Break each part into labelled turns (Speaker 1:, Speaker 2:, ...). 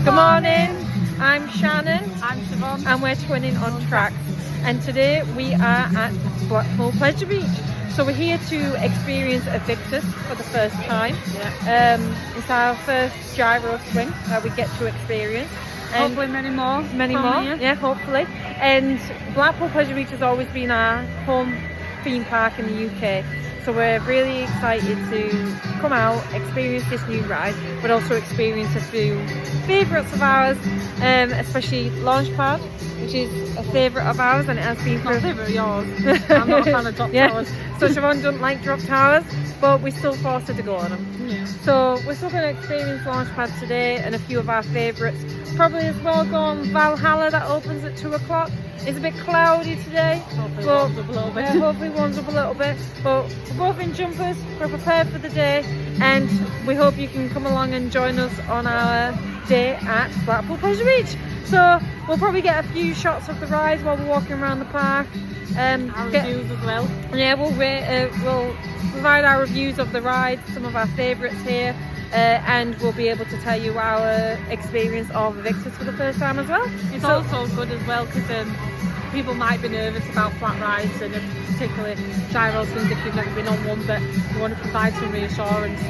Speaker 1: Good morning, I'm Shannon.
Speaker 2: I'm Siobhan.
Speaker 1: And we're twinning on tracks. And today we are at Blackpool Pleasure Beach. So we're here to experience Evictus for the first time.
Speaker 2: Yeah.
Speaker 1: It's our first gyro swing that we get to experience. And
Speaker 2: hopefully many more.
Speaker 1: Yeah, hopefully. And Blackpool Pleasure Beach has always been our home theme park in the UK. So we're really excited to come out, experience this new ride, but also experience a few favourites of ours, especially Launchpad, which is a favourite of ours, and it has been for...
Speaker 2: Not a favourite of yours. I'm not a fan of drop towers.
Speaker 1: So Siobhan doesn't like drop towers, but we still forced her to go on them.
Speaker 2: Yeah.
Speaker 1: So we're still going to experience Launchpad today and a few of our favourites. Probably as well go on Valhalla, that opens at 2 o'clock. It's a bit cloudy today.
Speaker 2: Hopefully warms up a little bit.
Speaker 1: Hopefully warms up a little bit. But we're both in jumpers, we're prepared for the day, and we hope you can come along and join us on our day at Blackpool Pleasure Beach. So we'll probably get a few shots of the ride while we're walking around the park.
Speaker 2: Our reviews as well.
Speaker 1: Yeah, we'll provide our reviews of the ride, some of our favourites here, and we'll be able to tell you our experience of Evictus for the first time as well.
Speaker 2: It's also good as well because people might be nervous about flat rides, and particularly gyro swings if you've never been on one, but we want to provide some reassurance.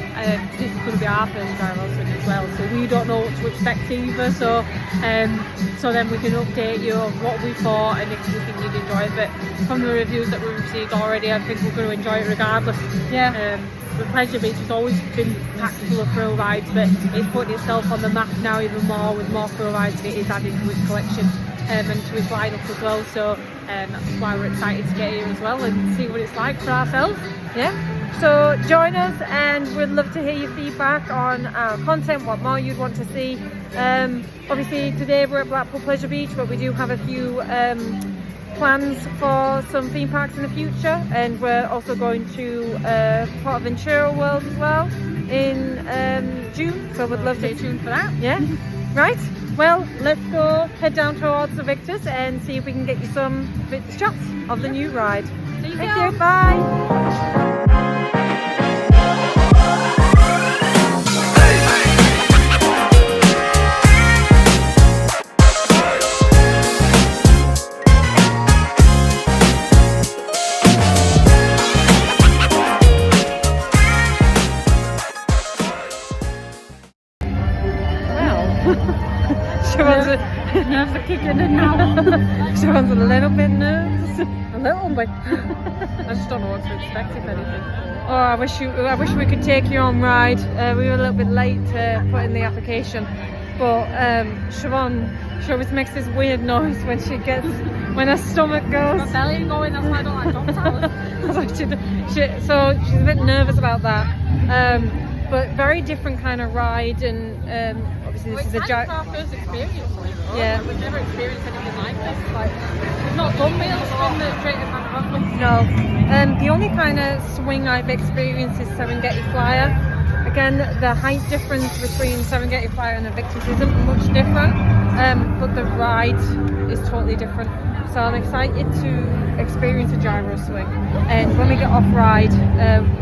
Speaker 2: This is going to be our first gyro swing as well, so we don't know what to expect either, so then we can update you on what we thought and if we think you'd enjoy it. But from the reviews that we've received already, I think we're going to enjoy it regardless.
Speaker 1: Yeah.
Speaker 2: The Pleasure Beach has always been packed full of thrill rides, but it's putting itself on the map now even more with more thrill rides it is added to its collection and to its lineup as well. So that's why we're excited to get here as well and see what it's like for ourselves.
Speaker 1: Yeah. So join us, and we'd love to hear your feedback on our content, what more you'd want to see. Obviously today we're at Blackpool Pleasure Beach, but we do have a few plans for some theme parks in the future, and we're also going to Portaventura World as well in June, so we'd love to
Speaker 2: stay tuned for that.
Speaker 1: Yeah. Right, well, let's go head down towards Evictus and see if we can get you some shots of the new ride. Thank you, bye.
Speaker 2: Nerves are kicking in now.
Speaker 1: Siobhan's a little bit nervous.
Speaker 2: A little bit. I just don't know what to expect, if anything.
Speaker 1: Oh, I wish we could take you on ride. We were a little bit late to put in the application, but Siobhan, she always makes this weird noise when her stomach goes.
Speaker 2: My belly going, that's why I don't like drop towers.
Speaker 1: So she's a bit nervous about that. But very different kind of ride, and obviously this is a
Speaker 2: our first experience.
Speaker 1: Yeah.
Speaker 2: We've never experienced anything like this. Like, we've not done wheels from the straight in.
Speaker 1: No. The only kind of swing I've experienced is Serengeti Flyer. Again, the height difference between Serengeti Flyer and Evictus isn't much different, but the ride is totally different. So I'm excited to experience a gyro swing, and when we get off ride,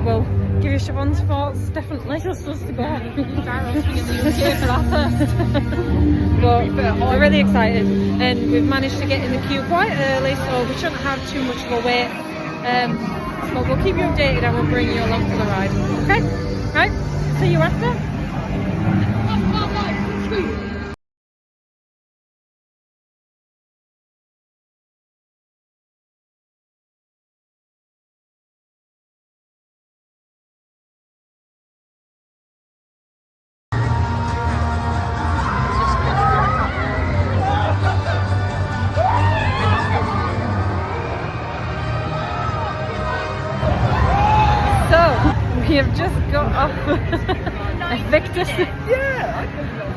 Speaker 1: we'll give you Siobhan's thoughts, definitely.
Speaker 2: Just us to go on a gyro swing in the UK for our first.
Speaker 1: But we're really excited, and we've managed to get in the queue quite early, so we shouldn't have too much of a wait. But we'll keep you updated and we'll bring you along for the ride. Okay? Right? See you after. We have just got off Evictus.
Speaker 2: Yeah.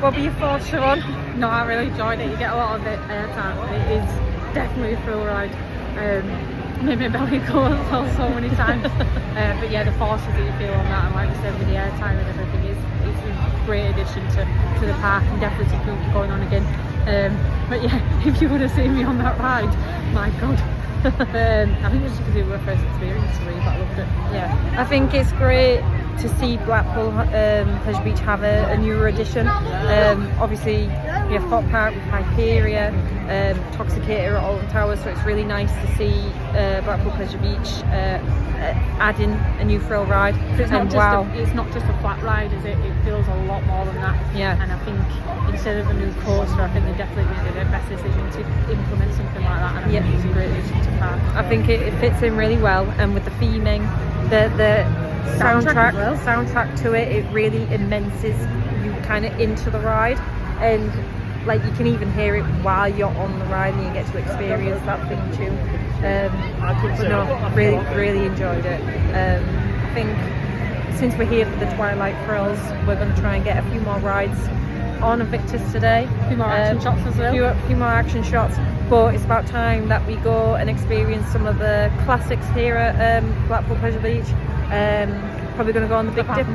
Speaker 1: What were your thoughts, Siobhan?
Speaker 2: No, I really enjoyed it. You get a lot of airtime. It is definitely a thrill ride. Made my belly go as well so many times. But yeah, the forces that you feel on that, and like I said, with the airtime and everything, is a great addition to the park, and definitely to keep going on again. But yeah, if you would have seen me on that ride, my god, I think it's just because it was our first experience, really, but I loved it.
Speaker 1: Yeah, I think it's great to see Blackpool Pleasure Beach have a newer edition. Obviously, we have Fort Park with Hyperia, Toxicator at Alton Towers, so it's really nice to see Blackpool Pleasure Beach adding a new thrill ride.
Speaker 2: So it's not just a flat ride, is it? It feels a lot more than that.
Speaker 1: Yeah.
Speaker 2: And I think instead of a new coaster, I think they definitely made the best decision to implement something like that. And I think it's a great addition to the park.
Speaker 1: I think it fits in really well, and with the theming, the soundtrack to it, it really immerses you kind of into the ride, and like you can even hear it while you're on the ride and you get to experience that theme tune. But no, really enjoyed it. I think since we're here for the Twilight Thrills, we're going to try and get a few more rides on Invictus today.
Speaker 2: A few more action shots as well.
Speaker 1: A few more action shots, but it's about time that we go and experience some of the classics here at Blackpool Pleasure Beach. Probably going to go on the Big Dip.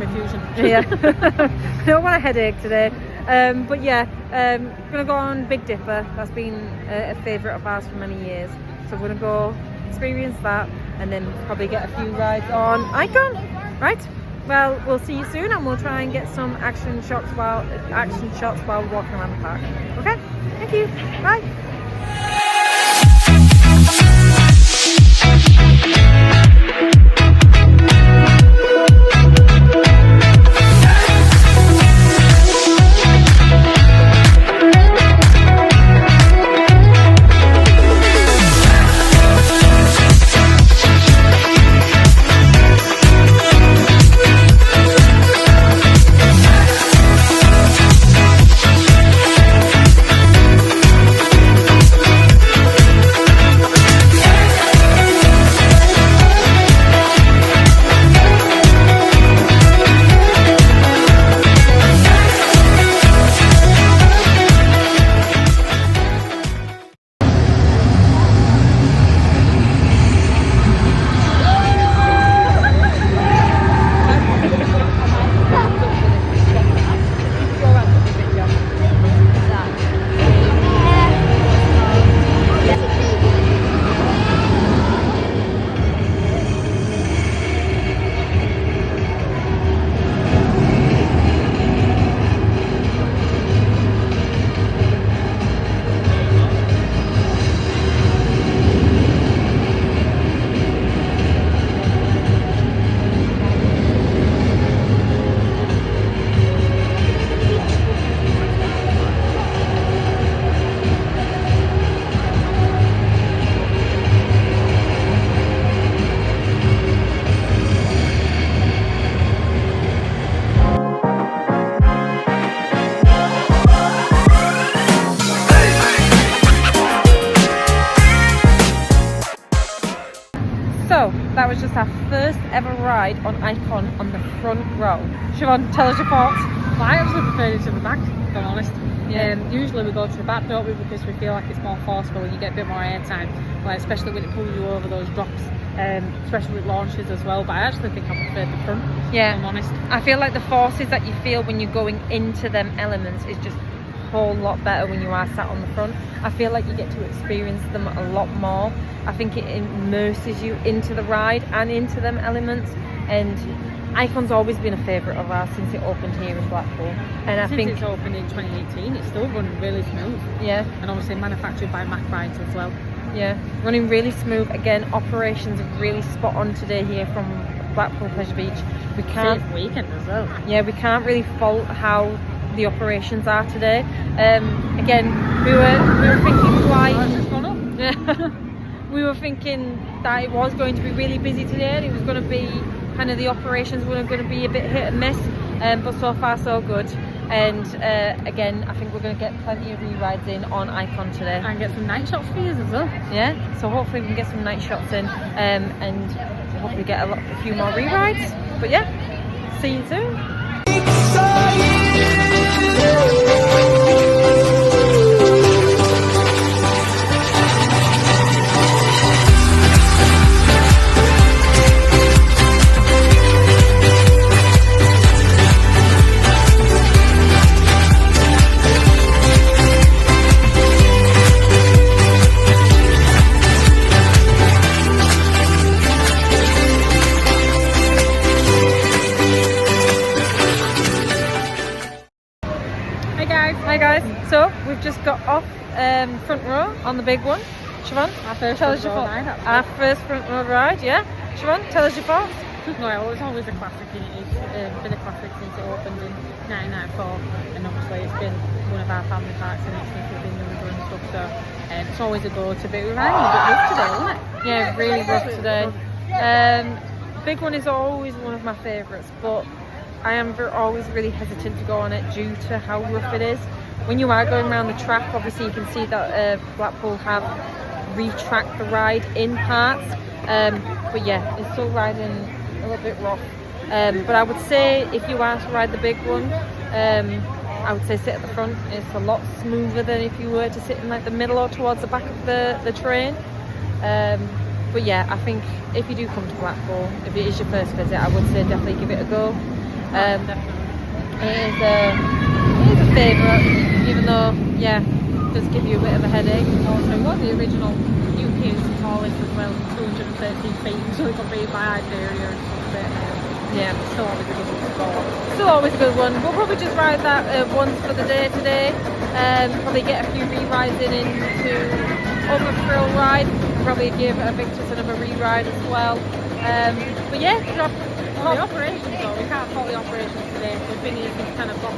Speaker 1: Yeah, I don't want a headache today. But yeah, going to go on Big Dipper. That's been a favourite of ours for many years. So we're going to go experience that and then probably get a few rides on Icon. Right? Well, we'll see you soon, and we'll try and get some action shots while we're walking around the park. Okay? Thank you. Bye. So that was just our first ever ride on Icon on the front row. Siobhan, tell us your thoughts.
Speaker 2: Well, I actually prefer it to the back, if I'm honest.
Speaker 1: Yeah.
Speaker 2: Usually we go to the back, don't we, because we feel like it's more forceful and you get a bit more airtime, like, especially when it pulls you over those drops, especially with launches as well. But I actually think I prefer the front,
Speaker 1: Yeah.
Speaker 2: if I'm honest.
Speaker 1: I feel like the forces that you feel when you're going into them elements is just a whole lot better when you are sat on the front. I feel like you get to experience them a lot more. I think it immerses you into the ride and into them elements, and Icon's always been a favourite of ours since it opened here in Blackpool. And I think
Speaker 2: it's opened in 2018, it's still running really smooth.
Speaker 1: Yeah.
Speaker 2: And obviously manufactured by Mack Rides as well.
Speaker 1: Yeah, running really smooth. Again, operations are really spot on today here from Blackpool Pleasure Beach. We can't
Speaker 2: Safe weekend as well.
Speaker 1: Yeah, we can't really fault how the operations are today. Again, we were thinking we were thinking that it was going to be really busy today, and it was going to be kind of, the operations were going to be a bit hit and miss, but so far so good. And again, I think we're going to get plenty of re-rides in on Icon today.
Speaker 2: And get some night shots for you as well.
Speaker 1: Yeah, so hopefully we can get some night shots in, and hopefully get a few more re-rides. But yeah, see you soon. So we've just got off front row on the big one. Siobhan, tell us your thoughts. Our first front row ride, yeah. Siobhan, tell us your thoughts.
Speaker 2: No, it's always a classic, and it's been a classic since it opened in 1994, and obviously it's been one of our family parks and it's since we've been younger and stuff, so it's always a go-to. But we ran a bit rough today, wasn't it?
Speaker 1: Yeah, really rough today. Big one is always one of my favourites, but I am always really hesitant to go on it due to how rough it is. When you are going around the track, obviously you can see that Blackpool have retracked the ride in parts, but yeah, it's still riding a little bit rough. But I would say if you are to ride the big one, I would say sit at the front. It's a lot smoother than if you were to sit in like the middle or towards the back of the train. But yeah, I think if you do come to Blackpool, if it is your first visit, I would say definitely give it a go. It is a favourite, even though, yeah, it does give you a bit of a headache.
Speaker 2: Also, it was the original UK's tallest as well, 213 feet, so it got beat by Iberia and stuff.
Speaker 1: Yeah,
Speaker 2: still always a good one to go on.
Speaker 1: Still always a good one. We'll probably just ride that once for the day today. Probably get a few re-rides into other thrill ride. Probably give Victus another re-ride as well. But yeah,
Speaker 2: the operations though, we can't fault the operations today. We've been here since 10 o'clock.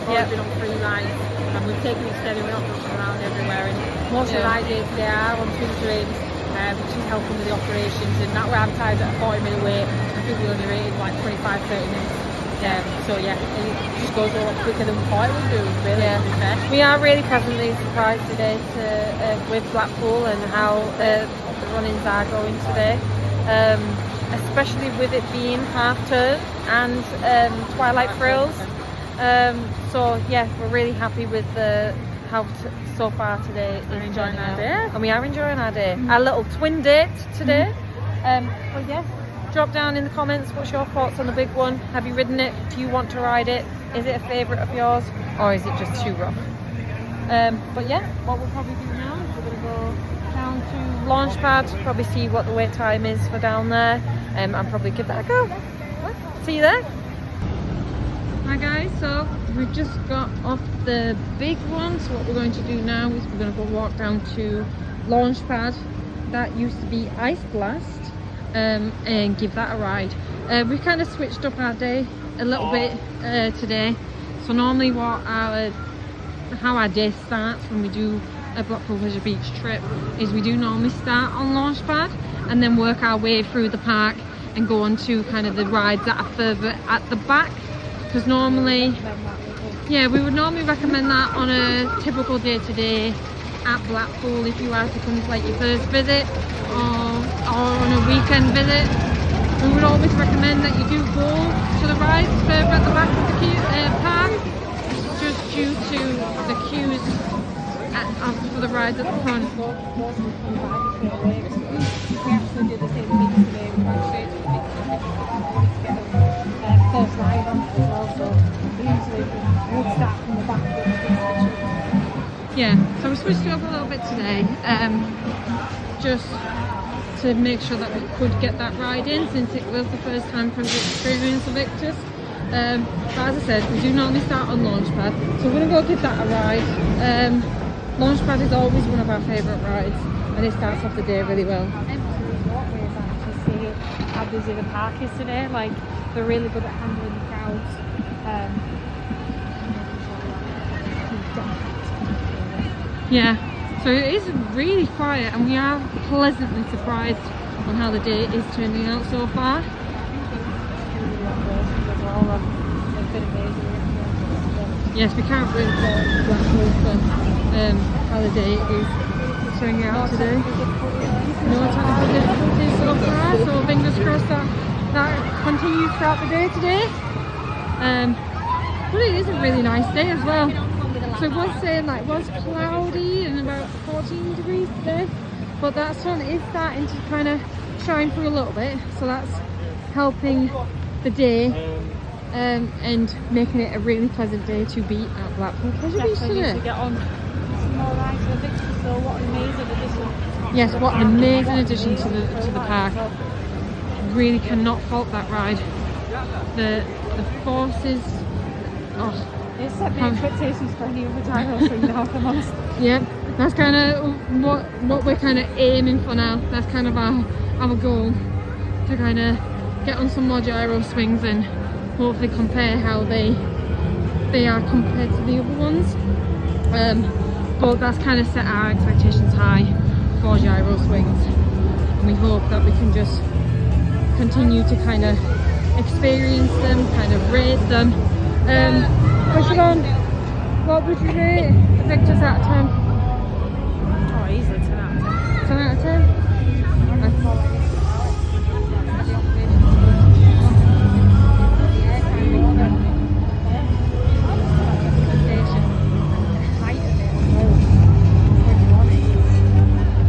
Speaker 2: We've been on 3 rides and we've taken it steady. We're not rushing around everywhere. And most of the ride days today are on twin trains, which is helping with the operations. And that we're advertised at a 40-minute wait. I think we only rated like 25-30 minutes. So yeah, it just goes a lot quicker than we thought it would do, really, to be fair.
Speaker 1: We are really pleasantly surprised today with Blackpool and how the run-ins are going today. Especially with it being half term and Twilight Thrills. So yeah, we're really happy with how so far today is
Speaker 2: enjoying our day.
Speaker 1: And we are enjoying our day. Our little twin date today. But yeah, drop down in the comments what's your thoughts on the big one. Have you ridden it? Do you want to ride it? Is it a favourite of yours, or is it just too rough? But yeah, what we'll probably do now is we're going to go down to Launchpad, probably see what the wait time is for down there, and probably give that a go. See you there. Hi guys, so we've just got off the big one, so what we're going to do now is we're going to go walk down to Launchpad. That used to be Ice Blast, and give that a ride. We've kind of switched up our day a little bit today. So normally how our day starts when we do a Blackpool Pleasure Beach trip is we do normally start on Launchpad and then work our way through the park and go on to kind of the rides that are further at the back, because normally, yeah, we would normally recommend that on a typical day-to-day at Blackpool if you are to come to like your first visit or on a weekend visit. We would always recommend that you do go to the rides further at the back of the park, just due to the queues for the rides at the front.
Speaker 2: We actually did the same thing today. We went straight to the big to get a first ride on it as well, so we usually would start from the back.
Speaker 1: Yeah, so we switched it up a little bit today, just to make sure that we could get that ride in, since it was the first time for the experience of Victus. But as I said, we do normally start on Launchpad, so we're going to go give that a ride. Launchpad is always one of our favourite rides, and it starts off the day really well.
Speaker 2: Walkways, I actually see how busy the park is today. Like, they're really good at handling the crowds.
Speaker 1: Yeah, so it is really quiet, and we are pleasantly surprised on how the day is turning out so far. Yes, we can't really fault Blackpool for how the day is turning out today. No technical difficulties so far, so fingers crossed that continues throughout the day today. But it is a really nice day as well. So it was saying that it was cloudy and about 14 degrees today, but that sun is starting to kind of shine through a little bit, so that's helping the day and making it a really pleasant day to be at Blackpool Pleasure Beach today.
Speaker 2: To get on some more rides with Victus, so what an amazing addition.
Speaker 1: Yes, what an amazing addition to the park. Really cannot fault that ride. The forces,
Speaker 2: It set my expectations for any other gyro swing now, if I'm honest.
Speaker 1: Yeah, that's kind of what we're kind of aiming for now. That's kind of our goal, to kind of get on some more gyro swings and hopefully compare how they are compared to the other ones. But that's kind of set our expectations high for gyro swings, and we hope that we can just continue to kind of experience them, kind of rate them. But Siobhan, what would you rate Victus out of 10?
Speaker 2: Oh, easily 10 out of 10.
Speaker 1: 10 out of 10?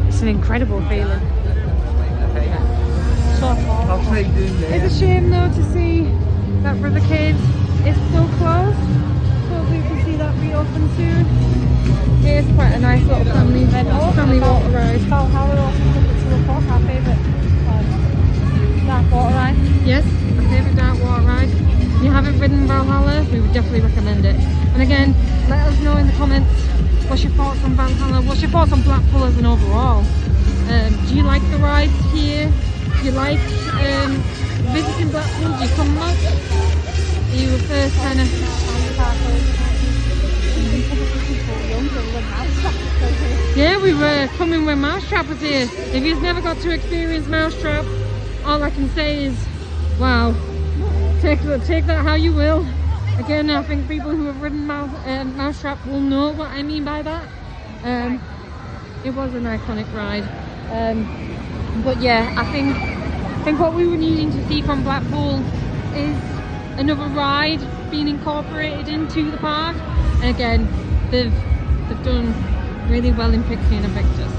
Speaker 2: It's an incredible feeling.
Speaker 1: It's a shame though to see that River Caves is still closed. Hopefully we can see that reopen soon. It is quite a nice little family water ride.
Speaker 2: Valhalla also took it to a course, our favourite dark water ride.
Speaker 1: Yes, my favourite dark water ride. If you haven't ridden Valhalla, we would definitely recommend it. And again, let us know in the comments what's your thoughts on Valhalla, what's your thoughts on Blackpool as an overall. Do you like the rides here? Do you like visiting Blackpool? Do you come much? Are you a first kind of... Yeah, we were coming when Mousetrap was here. If you've never got to experience Mousetrap, all I can say is, wow, take that how you will. Again, I think people who have ridden Mousetrap will know what I mean by that. It was an iconic ride. But yeah, I think what we were needing to see from Blackpool is another ride being incorporated into the park. And again, they've done really well in Pixie and Invictus.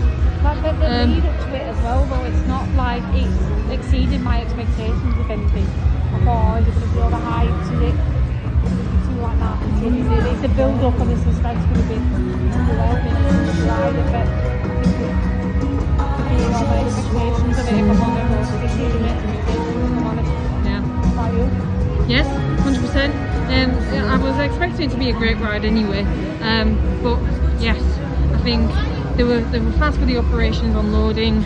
Speaker 2: Like the lead up to it as well, though, it's not like it's exceeded my expectations, if anything. I thought, oh, is it going to be overhyped? Is it too like that? It's the build up and the suspense going to be overwhelming. It's ride it, but all my expectations of it, if I'm honest, exceeding it. If I'm honest.
Speaker 1: Yeah.
Speaker 2: About you?
Speaker 1: Yes, 100%. I was expecting it to be a great ride anyway. But yes, I think they were fast with the operations, onloading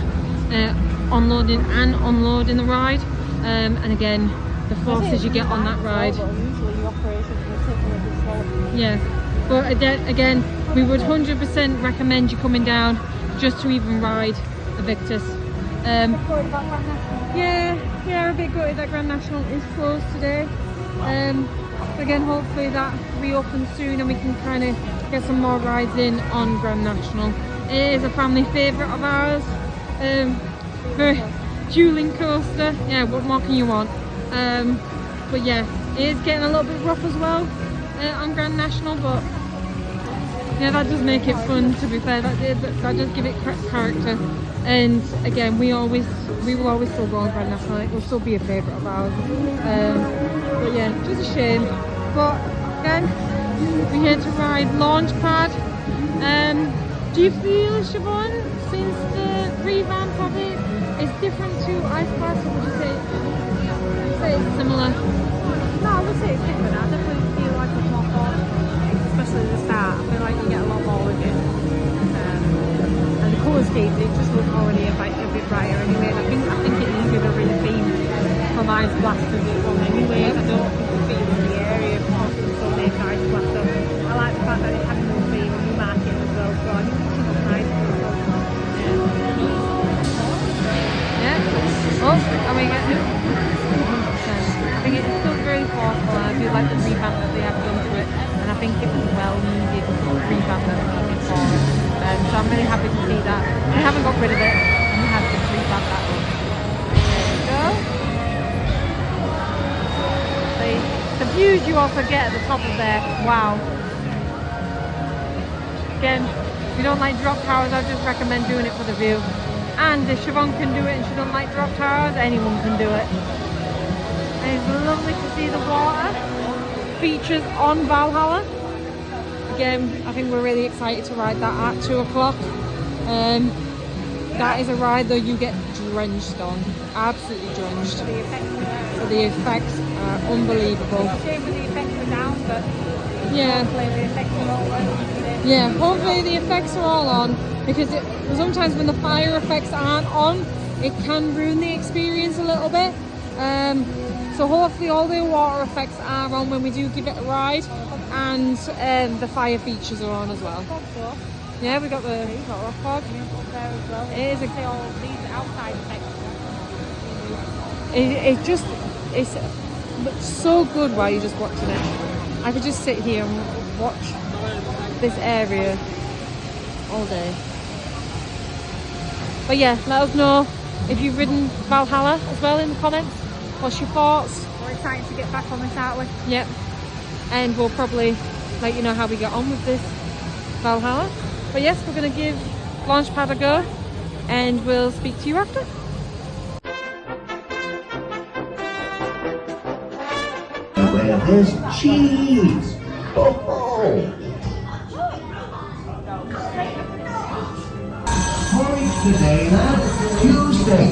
Speaker 1: and unloading the ride. And again, the forces you get on that ride.
Speaker 2: Usually your operations will take a little bit slower.
Speaker 1: Yeah, but again, we would 100% recommend you coming down just to even ride a Victus. Yeah, a bit gutted that Grand National is closed today. Again, hopefully that reopens soon and we can kind of get some more rides in on Grand National. It is a family favourite of ours. For dueling coaster, yeah, what more can you want? But yeah, it is getting a little bit rough as well on Grand National, but yeah, that does make it fun, to be fair. That does give it character. And again, we will always still go on Grand National. It will still be a favourite of ours. But yeah, just a shame. But again, we're here to ride Launchpad. Do you feel, Siobhan, since the revamp of it is different to Ice Blast, or would you say it's similar?
Speaker 2: No, I would say it's different. I definitely feel like it's more fun, especially at the start. I feel like you get a lot more with it. And the colour schemes, it just looks already a bit brighter anyway. And I think it needs a bit of theme from Ice Blast as it was anyway. I don't think the theme in the area is so named Ice Blast. So I like the fact that it had a new theme, a new market as well. So I think it's just nice.
Speaker 1: Yeah. Oh, and we get it. I think it's still very thoughtful. I feel like the revamp that they have done to it, and I think it was well needed revamp that they needed for it. So I'm really happy to see that. They haven't got rid of it, and they have just revamped that one. There you go. The views you also get at the top of there, wow. Again, if you don't like drop towers, I just recommend doing it for the view. And if Siobhan can do it and she doesn't like drop towers, anyone can do it. And it's lovely to see the water features on Valhalla. Again, I think we're really excited to ride that at 2 o'clock. That is a ride though you get drenched on, absolutely drenched.
Speaker 2: The effects
Speaker 1: So the effects are unbelievable.
Speaker 2: Shame when the effects are down, but
Speaker 1: Yeah.
Speaker 2: Hopefully the effects are all on.
Speaker 1: Yeah, hopefully the effects are all on, because sometimes when the fire effects aren't on, it can ruin the experience a little bit. So hopefully all the water effects are on when we do give it a ride, and the fire features are on as well. Yeah, we got the rock fog.
Speaker 2: There as well.
Speaker 1: It is
Speaker 2: all these outside effects.
Speaker 1: it looks so good while you're just watching it. I could just sit here and watch this area all day. But yeah, let us know if you've ridden Valhalla as well in the comments. What's your thoughts?
Speaker 2: We're excited to get back on this, aren't we?
Speaker 1: Yep. And we'll probably let you know how we get on with this Valhalla. But yes, we're going to give Launchpad a go, and we'll speak to you after.
Speaker 3: Where there's cheese. Oh. Porridge today, lad. Tuesday.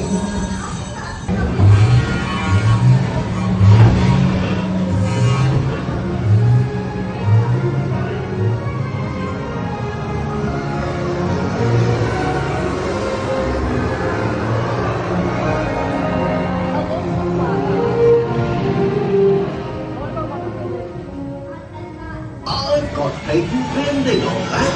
Speaker 3: I've got patent pending on that.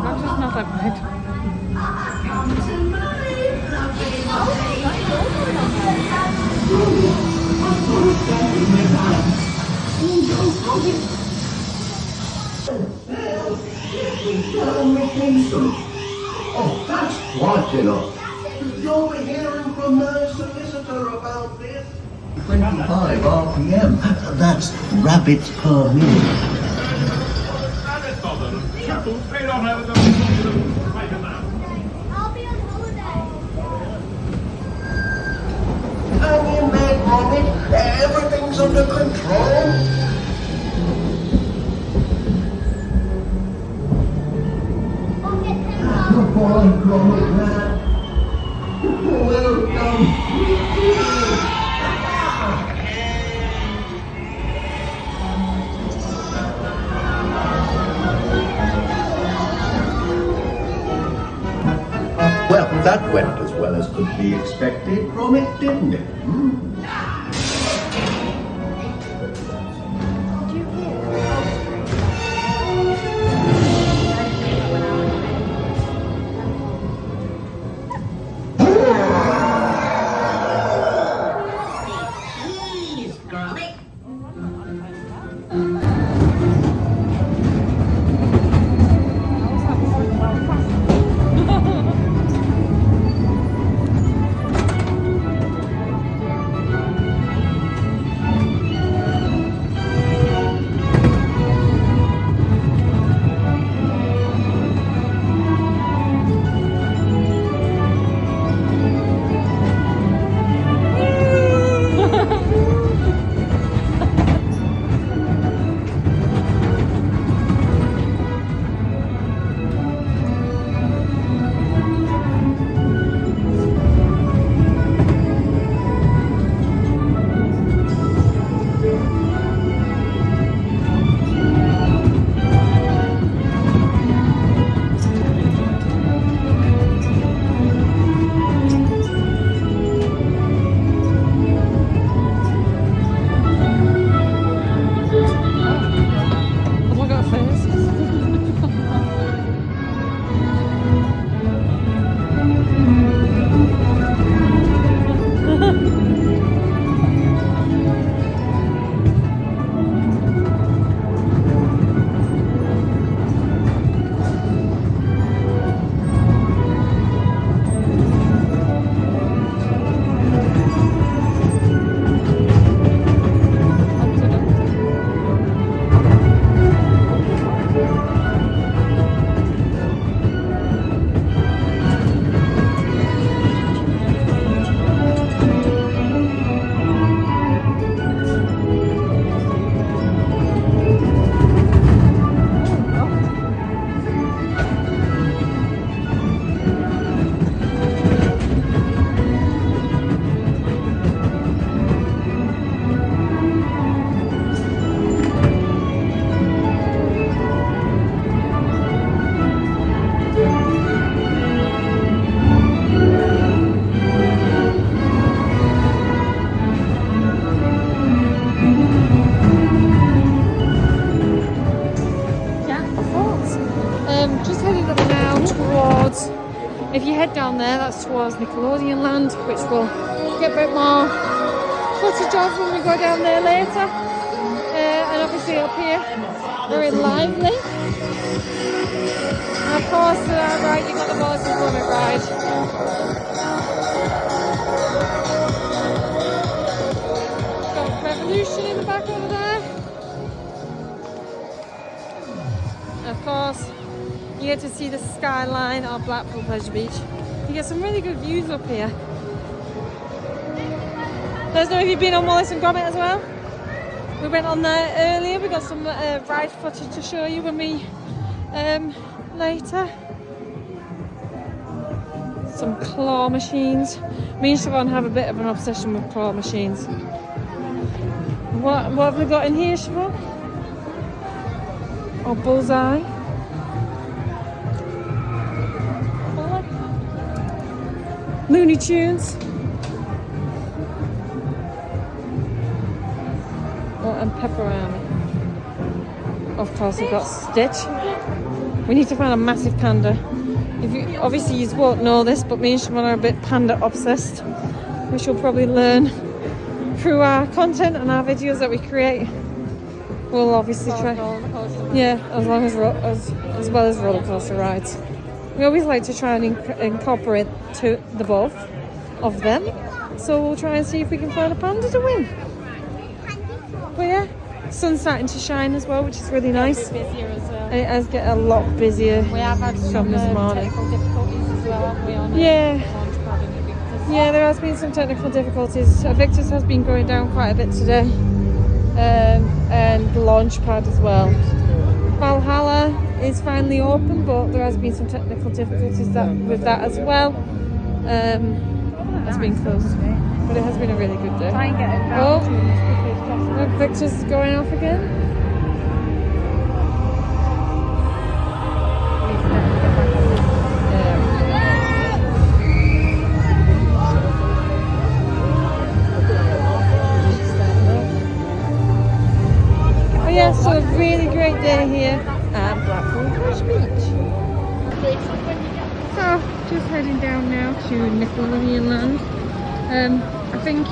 Speaker 1: That just smells like bread.
Speaker 3: Oh, that's quite enough. You'll be hearing from the solicitor about this. 25 RPM. That's rabbits per minute. Hang in there, Gromit. Everything's under control. Good boy, Gromit, lad. Well done. Well, that went as well as could be expected from it, didn't it?
Speaker 1: there, that's towards Nickelodeon Land, which we'll get a bit more footage of when we go down there later. And obviously up here, very lively. And of course, right, you've got the Wallace and Gromit ride. Got Revolution in the back over there. And of course, you get to see the skyline of Blackpool Pleasure Beach. You get some really good views up here. Let us know if you've been on Wallace and Gromit as well. We went on there earlier. We got some ride footage to show you when we later. Some claw machines. Me and Siobhan have a bit of an obsession with claw machines. What have we got in here, Siobhan? Oh, bullseye. Looney Tunes. Oh, and Pepperoni. Of course, we've got Stitch. We need to find a massive panda. Obviously, you won't know this, but me and Siobhan are a bit panda obsessed, which you'll probably learn through our content and our videos that we create. We'll obviously try. Yeah, as well as roller coaster rides. We always like to try and incorporate the both of them. So we'll try and see if we can find a panda to win. But yeah, sun's starting to shine as well, which is really nice.
Speaker 2: A bit busier as well.
Speaker 1: It has get a lot busier.
Speaker 2: We have had some
Speaker 1: this morning.
Speaker 2: technical difficulties as well, haven't we? On
Speaker 1: Yeah.
Speaker 2: Launchpad and Invictus.
Speaker 1: Yeah, there has been some technical difficulties. Victus has been going down quite a bit today. And the Launchpad as well. Valhalla is finally open, but there has been some technical difficulties with that as well. It's been closed, but it has been a really good day.
Speaker 2: Try and get it down to as quickly as possible.
Speaker 1: Look, Victor's going off again. Oh yeah, so a really great day here at Blackpool Pleasure Beach. So, just heading down now to Nickelodeon Land. I think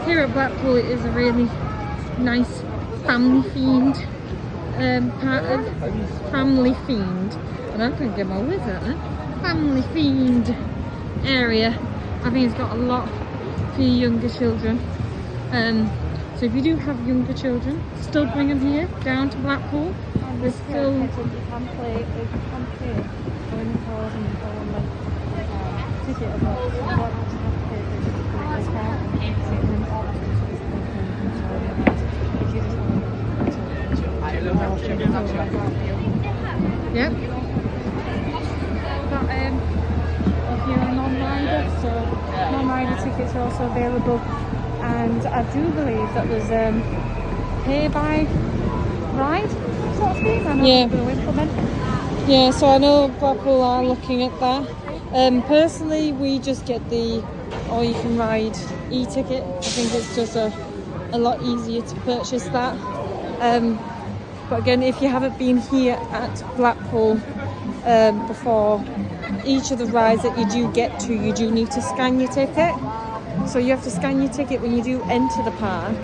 Speaker 1: here at Blackpool it is a really nice family themed part of family themed, and I can't get my words out there. Family themed area. I think it's got a lot for your younger children. So if you do have younger children, still bring them here down to Blackpool. There's still
Speaker 2: You can play going forward and ticket as well. You don't actually have to pay for this card. If you just want to
Speaker 1: Yep.
Speaker 2: But if you're a non-rider, so non-rider tickets are also available, and I do believe that there's pay by ride sort of thing. I know
Speaker 1: Yeah.
Speaker 2: they're going to implement.
Speaker 1: Yeah, so I know Blackpool are looking at that. Personally, we just get the all you can ride e-ticket. I think it's just a lot easier to purchase that. But again, if you haven't been here at Blackpool before, each of the rides that you do get to, you do need to scan your ticket. So you have to scan your ticket when you do enter the park.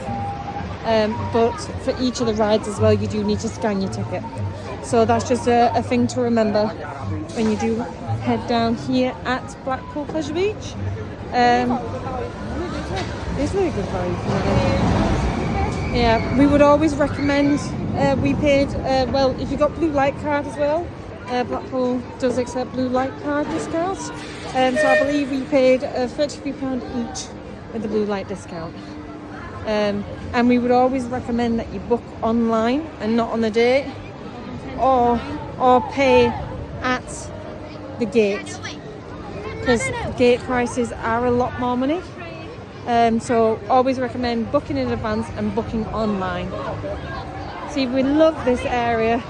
Speaker 1: But for each of the rides as well, you do need to scan your ticket. So that's just a thing to remember when you do head down here at Blackpool Pleasure Beach. It's really good value for money. Yeah, we would always recommend, we paid, well, if you got blue light card as well, Blackpool does accept blue light card discounts. So I believe we paid £33 each with the blue light discount. And we would always recommend that you book online and not on the day, or pay at the gate, because gate prices are a lot more money. So always recommend booking in advance and booking online. See, we love this area.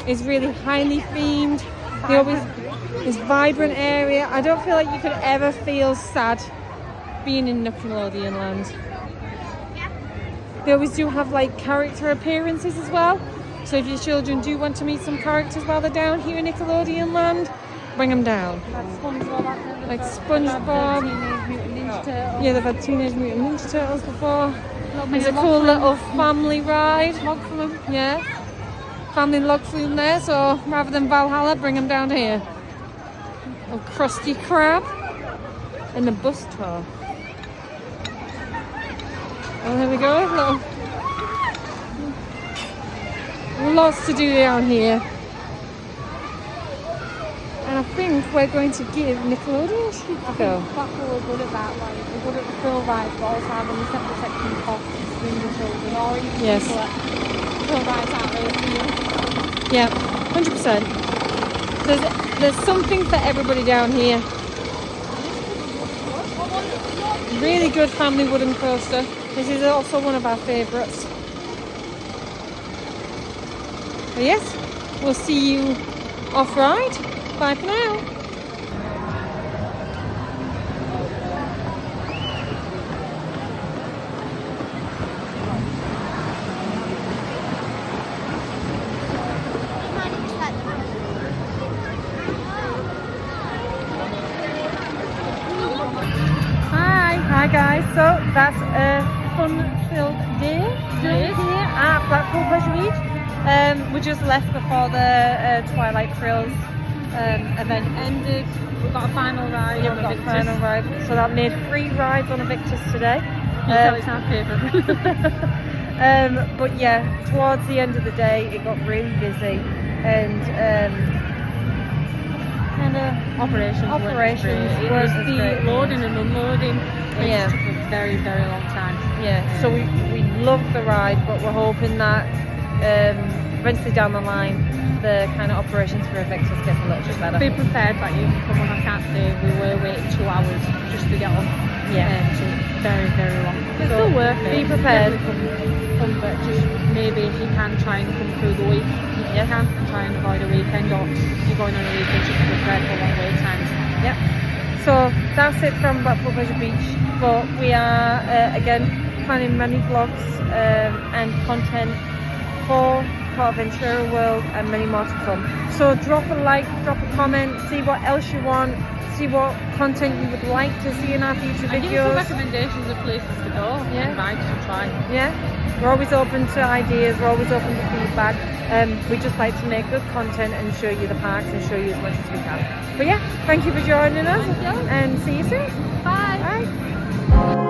Speaker 1: It's really highly themed. This vibrant area. I don't feel like you could ever feel sad being in Nickelodeon Land. They always do have like character appearances as well. So if your children do want to meet some characters while they're down here in Nickelodeon Land, bring them down. Like SpongeBob. Yeah, they've had Teenage Mutant Ninja Turtles before. There's a cool little family ride.
Speaker 2: Log flume.
Speaker 1: Yeah. Family log flume there, so rather than Valhalla, bring them down here. A Krusty Krab. And the bus tour. Oh, here we go. Lots to do down here. And I think we're going to give Nickelodeon a treat to go.
Speaker 2: Blackpool are good at that, like we're good at the thrill rides, but also having a separate section for younger children, or even
Speaker 1: Yes.
Speaker 2: people that thrill rides aren't really for you.
Speaker 1: Yeah, 100%. There's something for everybody down here. Really good family wooden coaster. This is also one of our favourites. But yes, we'll see you off ride. Bye for now. Hi guys, so that's a fun-filled day here at Blackpool Pleasure Beach. We just left before the Twilight Thrills event ended.
Speaker 2: We've got a final ride on
Speaker 1: We've got a
Speaker 2: Invictus.
Speaker 1: final ride, so that made 3 rides on Invictus today.
Speaker 2: You tell it's our favourite.
Speaker 1: But yeah, towards the end of the day it got really busy and kind of
Speaker 2: Operations
Speaker 1: weren't
Speaker 2: was the
Speaker 1: great.
Speaker 2: loading and unloading. It
Speaker 1: Yeah.
Speaker 2: took a very, very long time.
Speaker 1: Yeah, so we love the ride, but we're hoping that eventually down the line the kind of operations for Invictus gets a little bit better.
Speaker 2: Be prepared that you can come on. I can't say we were waiting 2 hours just to get on.
Speaker 1: Yeah.
Speaker 2: So very, very long. It's
Speaker 1: So,
Speaker 2: still worth it.
Speaker 1: be prepared.
Speaker 2: Come, but just maybe if you can try and come through the week, you can and try and avoid a weekend, or if you're going on a weekend, just be prepared for long wait times.
Speaker 1: Yep. So that's it from Blackpool Pleasure Beach, but we are again planning many vlogs and content for Ventura World and many more to come. So drop a like, drop a comment, see what else you want, see what content you would like to see in our future
Speaker 2: And give us some
Speaker 1: videos.
Speaker 2: recommendations of places to go and rides to try.
Speaker 1: Yeah, we're always open to ideas, we're always open to feedback. We just like to make good content and show you the parks and show you as much as we can. But yeah, thank you for joining us and see you soon.
Speaker 2: Bye.
Speaker 1: Bye.